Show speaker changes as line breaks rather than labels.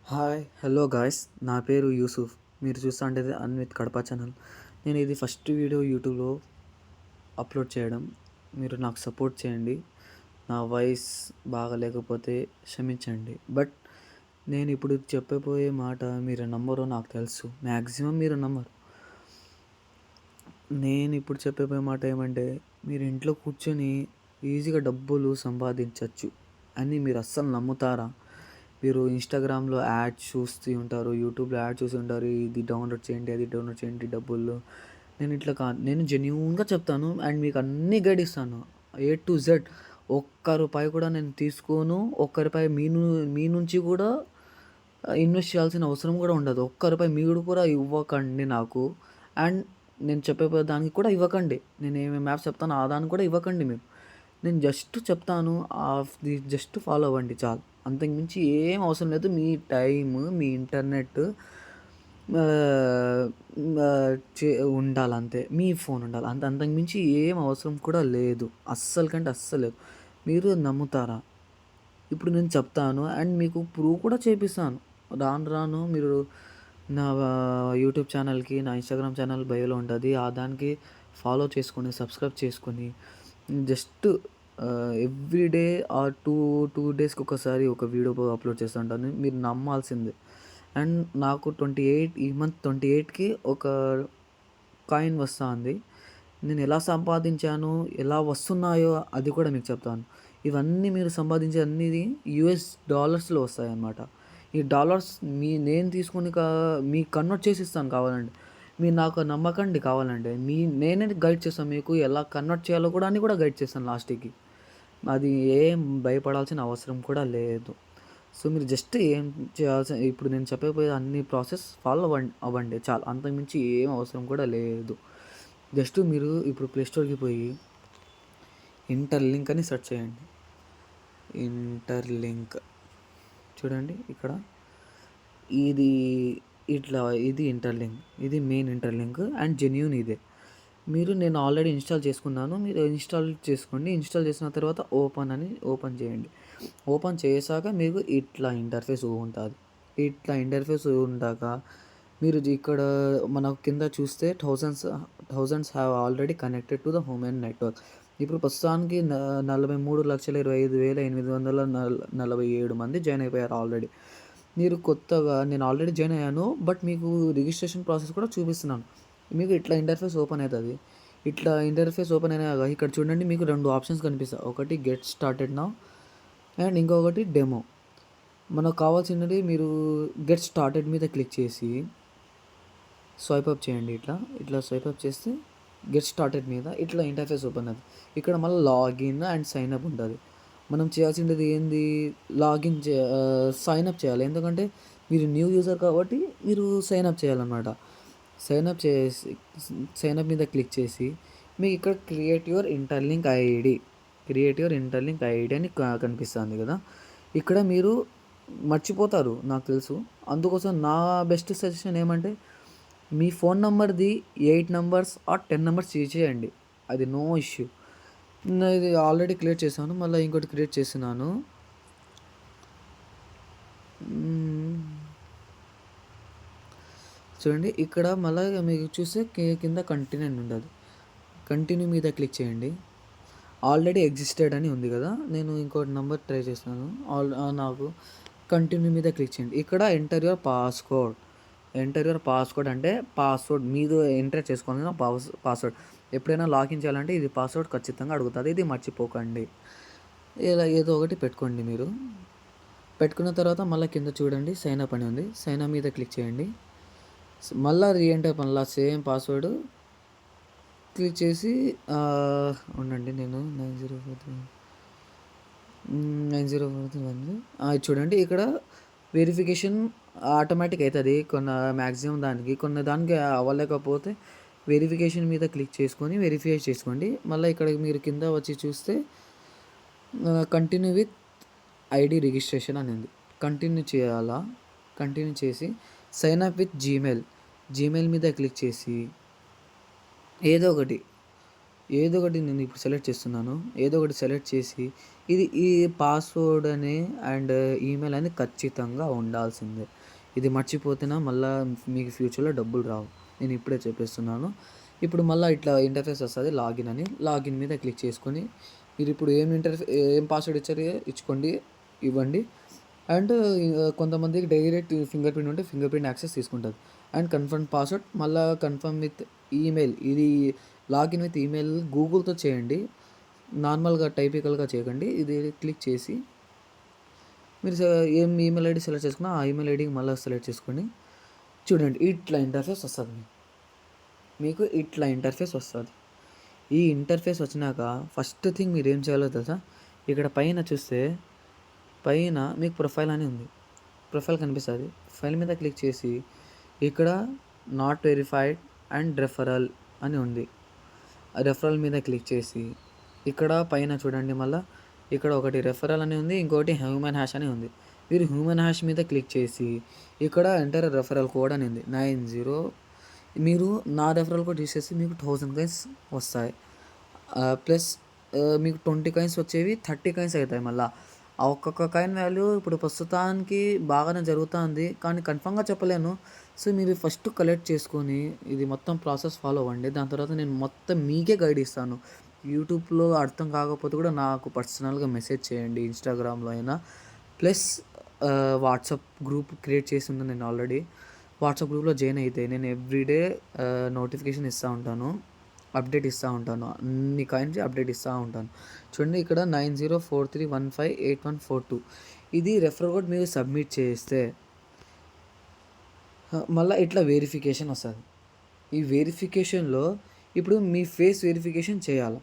Hi hello guys, నా పేరు యూసుఫ్. మీరు చూస్తూ ఉండేది అన్విత్ కడప ఛానల్. నేను ఇది ఫస్ట్ వీడియో యూట్యూబ్లో అప్లోడ్ చేయడం. మీరు నాకు సపోర్ట్ చేయండి. నా వాయిస్ బాగా లేకపోతే క్షమించండి. బట్ నేను ఇప్పుడు చెప్పబోయే మాట మీరు నమ్మరో నాకు తెలుసు, మ్యాక్సిమం మీరు నమ్మరు. నేను ఇప్పుడు చెప్పబోయే మాట ఏమంటే, మీరు ఇంట్లో కూర్చొని ఈజీగా డబ్బులు సంపాదించవచ్చు అని మీరు అస్సలు నమ్ముతారా? మీరు ఇన్‌స్టాగ్రామ్‌లో యాడ్స్ చూస్తూ ఉంటారు, యూట్యూబ్‌లో యాడ్ చూసి ఉంటారు. ఇది డౌన్‌లోడ్ చేయండి, అది డౌన్‌లోడ్ చేయండి డబ్బులు. నేను ఇట్లా కాదు. నేను జెన్యూన్‌గా చెప్తాను అండ్ మీకు అన్నీ గైడ్ ఇస్తాను. A to Z. ఒక్క రూపాయి కూడా నేను తీసుకోను. ఒక్క రూపాయి మీ నుంచి కూడా ఇన్వెస్ట్ చేయాల్సిన అవసరం కూడా ఉండదు. ఒక్క రూపాయి మీరు కూడా ఇవ్వకండి నాకు. అండ్ నేను చెప్పే దానికి కూడా ఇవ్వకండి. నేను ఏమేమి యాప్స్ చెప్తానో ఆ దానికి కూడా ఇవ్వకండి మీరు. నేను జస్ట్ చెప్తాను. జస్ట్ ఫాలో అవ్వండి చాలు. అంతకు మించి ఏం అవసరం లేదు. మీ టైము, మీ ఇంటర్నెట్ ఆహ్, చే ఉండాలంతే. మీ ఫోన్ ఉండాలి. అంతకు మించి ఏం అవసరం కూడా లేదు. అస్సలు కంటే అస్సలు లేదు. మీరు నమ్ముతారా? ఇప్పుడు నేను చెప్తాను అండ్ మీకు ప్రూవ్ కూడా చేపిస్తాను. రాను రాను మీరు నా యూట్యూబ్ ఛానల్‌కి, నా ఇన్‌స్టాగ్రామ్ ఛానల్ బయోలో ఉంటది. దానికి ఫాలో చేసుకొని, సబ్స్క్రైబ్ చేసుకొని జస్ట్ ఎవ్రీ డే ఆర్ 2 డేస్‌కి ఒకసారి ఒక వీడియో అప్లోడ్ చేస్తూ ఉంటాను. మీరు నమ్మాల్సిందే. అండ్ నాకు 28 ఈ మంత్ 28కి ఒక కాయిన్ వస్తా ఉంది. నేను ఎలా సంపాదించాను, ఎలా వస్తున్నాయో అది కూడా మీకు చెప్తాను. ఇవన్నీ మీరు సంపాదించే అన్నీది యూఎస్ డాలర్స్‌లో వస్తాయన్నమాట. ఈ డాలర్స్ నేను తీసుకొని మీకు కన్వర్ట్ చేసి ఇస్తాను కావాలంటే. మీరు నాకు నమ్మకండి కావాలంటే. నేనే గైడ్ చేస్తాను మీకు ఎలా కన్వర్ట్ చేయాలో కూడా అని కూడా గైడ్ చేస్తాను లాస్ట్‌కి. అది ఏం భయపడాల్సిన అవసరం కూడా లేదు. సో, మీరు జస్ట్ ఏం చేయాల్సిన ఇప్పుడు నేను చెప్పబోయే అన్ని ప్రాసెస్ ఫాలో అవ్వండి చాలు. అంతకు మించి ఏం అవసరం కూడా లేదు. జస్ట్ మీరు ఇప్పుడు ప్లే స్టోర్‌కి పోయి ఇంటర్‌లింక్ అని సెర్చ్ చేయండి. ఇంటర్‌లింక్ చూడండి ఇక్కడ. ఇది ఇది ఇంటర్‌లింక్. ఇది మెయిన్ ఇంటర్‌లింక్ అండ్ జెన్యూన్ ఇదే. నేను ఆల్రెడీ ఇన్‌స్టాల్ చేసుకున్నాను. మీరు ఇన్‌స్టాల్ చేసుకోండి. ఇన్‌స్టాల్ చేసిన తర్వాత ఓపెన్ చేయండి. ఓపెన్ చేశాక మీకు ఇట్లా ఇంటర్ఫేస్ ఉంటది. ఇట్లా ఇంటర్ఫేస్ ఉండాక మీరు ఇక్కడ మనకు కింద చూస్తే thousands have already connected to the home and network. ఇప్పుడు ప్రస్తుతానికి 43,25,847 మంది జాయిన్ అయిపోయారు ఆల్రెడీ. మీరు కొత్తగా నేను ఆల్రెడీ జాయిన్ అయ్యాను. బట్ మీకు రిజిస్ట్రేషన్ ప్రాసెస్ కూడా చూపిస్తున్నాను. మీకు ఇట్లా ఇంటర్ఫేస్ ఓపెన్ అయితది. ఇట్లా ఇంటర్ఫేస్ ఓపెన్ అయినాక ఇక్కడ చూడండి మీకు 2 ఆప్షన్స్ కనిపిస్తాయి. ఒకటి గెట్ స్టార్టెడ్ నౌ అండ్ ఇంకొకటి డెమో. మనకు కావాల్సినది మీరు గెట్ స్టార్టెడ్ మీద క్లిక్ చేసి స్వైప్ అప్ చేయండి. ఇట్లా స్వైప్ అప్ చేస్తే గెట్ స్టార్టెడ్ మీద ఇట్లా ఇంటర్ఫేస్ ఓపెన్ అవుతుంది. ఇక్కడ మళ్ళీ లాగిన్ అండ్ సైన్ అప్ ఉంటుంది. మనం చేయాల్సింది ఏంది, సైన్ అప్ చేయాలి. ఎందుకంటే మీరు న్యూ యూజర్ కాబట్టి మీరు సైన్ అప్ చేయాలన్నమాట. సైన్ అప్ చేసి సైన్ అప్ మీద క్లిక్ చేసి మీకు ఇక్కడ క్రియేట్ యువర్ ఇంటర్లింక్ ఐడి అని కనిపిస్తుంది కదా. ఇక్కడ మీరు మర్చిపోతారు నాకు తెలుసు. అందుకోసం నా బెస్ట్ సజెషన్ ఏమంటే మీ ఫోన్ నంబర్ది 8 నంబర్స్ ఆర్ 10 నంబర్స్ చేసేయండి. అది నో ఇష్యూ. ఇది ఆల్రెడీ క్రియేట్ చేశాను. మళ్ళీ ఇంకోటి క్రియేట్ చేస్తున్నాను. చూడండి ఇక్కడ మళ్ళీ మీకు చూస్తే కింద కంటిన్యూ అని ఉండదు. కంటిన్యూ మీద క్లిక్ చేయండి. ఆల్రెడీ ఎగ్జిస్టెడ్ అని ఉంది కదా. నేను ఇంకోటి నెంబర్ ట్రై చేస్తున్నాను. నాకు కంటిన్యూ మీద క్లిక్ చేయండి. ఇక్కడ ఎంటర్ యువర్ పాస్వర్డ్ అంటే పాస్వర్డ్ మీరు ఎంటర్ చేసుకోవాల్సిన పాస్వర్డ్. ఎప్పుడైనా లాగిన్ చేయాలంటే ఇది పాస్వర్డ్ ఖచ్చితంగా అడుగుతుంది. ఇది మర్చిపోకండి. ఇలా ఏదో ఒకటి పెట్టుకోండి మీరు. పెట్టుకున్న తర్వాత మళ్ళీ కింద చూడండి సైన్ అప్ అని ఉంది. సైన్ అప్ మీద క్లిక్ చేయండి. మళ్ళీ రీఎంటర్ మళ్ళీ సేమ్ పాస్వర్డ్ క్లిక్ చేసి ఉండండి. నేను 9043 ఇది చూడండి ఇక్కడ వెరిఫికేషన్ ఆటోమేటిక్ అవుతుంది. మ్యాక్సిమం కొన్ని దానికి అవ్వలేకపోతే వెరిఫికేషన్ మీద క్లిక్ చేసుకొని వెరిఫై చేసుకోండి. మళ్ళీ ఇక్కడ మీరు కింద వచ్చి చూస్తే కంటిన్యూ విత్ ఐడి రిజిస్ట్రేషన్ అని ఉంది. కంటిన్యూ చేసి సైన్ అప్ విత్ జీమెయిల్ మీద క్లిక్ చేసి ఏదో ఒకటి ఏదో ఒకటి నేను ఇప్పుడు సెలెక్ట్ చేస్తున్నాను. ఏదో ఒకటి సెలెక్ట్ చేసి ఈ పాస్వర్డ్ అని అండ్ ఈమెయిల్ అనేది ఖచ్చితంగా ఉండాల్సిందే. ఇది మర్చిపోతేనా మళ్ళా మీకు ఫ్యూచర్‌లో డబ్బులు రావు. నేను ఇప్పుడే చెప్పేస్తున్నాను. ఇప్పుడు మళ్ళా ఇట్లా ఇంటర్ఫేస్ వస్తది లాగిన్ అని. లాగిన్ మీద క్లిక్ చేసుకొని మీరిప్పుడు ఏం పాస్వర్డ్ ఇచ్చుకోండి, ఇవ్వండి. అండ్ కొంతమందికి డైరెక్ట్ ఫింగర్ ప్రింట్ ఉంటే ఫింగర్ ప్రింట్ యాక్సెస్ తీసుకుంటది. అండ్ కన్ఫర్మ్ పాస్వర్డ్ మళ్ళా కన్ఫర్మ్ విత్ ఈమెయిల్. ఇది లాగిన్ విత్ ఈమెయిల్ గూగుల్‌తో చేయండి. నార్మల్‌గా టైపికల్‌గా చేయకండి. ఇది క్లిక్ చేసి మీరు ఏం ఈమెయిల్ ఐడీ సెలెక్ట్ చేసుకున్నా ఆ ఈమెయిల్ ఐడీకి మళ్ళా సెలెక్ట్ చేసుకోండి. చూడండి ఇట్లా ఇంటర్ఫేస్ వస్తది మీకు ఇట్లా ఇంటర్ఫేస్ వస్తది. ఈ ఇంటర్ఫేస్ వచ్చినాక ఫస్ట్ థింగ్ మీరేం చేయాలో తెలుసా? ఇక్కడ పైన చూస్తే పైన మీకు ప్రొఫైల్ అని ఉంది. ప్రొఫైల్ కనిపిస్తది. ప్రొఫైల్ మీద క్లిక్ చేసి ఇక్కడ నాట్ వెరిఫైడ్ అండ్ రెఫరల్ అని ఉంది. ఆ రెఫరల్ మీద క్లిక్ చేసి ఇక్కడ పైన చూడండి మళ్ళా ఇక్కడ ఒకటి రెఫరల్ అని ఉంది. ఇంకోటి హ్యూమన్ హ్యాష్ అని ఉంది. మీరు హ్యూమన్ హ్యాష్ మీద క్లిక్ చేసి ఇక్కడ ఎంటర్ రెఫరల్ కోడ్ అని ఉంది. 90 మీరు నా రెఫరల్ కోడ్ యూజ్ చేసి మీకు 1000 కాయిన్స్ వస్తాయి. ప్లస్ మీకు 20 కాయిన్స్ వచ్చేవి 30 కాయిన్స్ అవుతాయి మళ్ళా. ఆ ఒక్కొక్క కాయిన్ వాల్యూ ఇప్పుడు ప్రస్తుతానికి బాగానే జరుగుతాంది. కానీ కన్ఫర్మ్‌గా చెప్పలేను. సో, మీరు ఫస్ట్ కలెక్ట్ చేసుకొని ఇది మొత్తం ప్రాసెస్ ఫాలో అవ్వండి. దాని తర్వాత నేను మొత్తం మీకే గైడ్ ఇస్తాను. యూట్యూబ్‌లో అర్థం కాకపోతే కూడా నాకు పర్సనల్‌గా మెసేజ్ చేయండి. ఇన్‌స్టాగ్రామ్‌లో అయినా. ప్లస్ వాట్సాప్ గ్రూప్ క్రియేట్ చేసి ఉంది నేను ఆల్రెడీ. వాట్సాప్ గ్రూప్‌లో జాయిన్ అయితే నేను ఎవ్రీడే నోటిఫికేషన్ ఇస్తా ఉంటాను. అప్డేట్ ఇస్తా ఉంటాను. అన్ని కాయిన్స్ అప్డేట్ ఇస్తా ఉంటాను. చూడండి ఇక్కడ 9043158142 ఇది రెఫరల్ కోడ్ మీరు సబ్మిట్ చేస్తే మళ్ళా ఇట్లా వెరిఫికేషన్ వస్తది. ఈ వెరిఫికేషన్‌లో ఇప్పుడు మీ ఫేస్ వెరిఫికేషన్ చేయాల.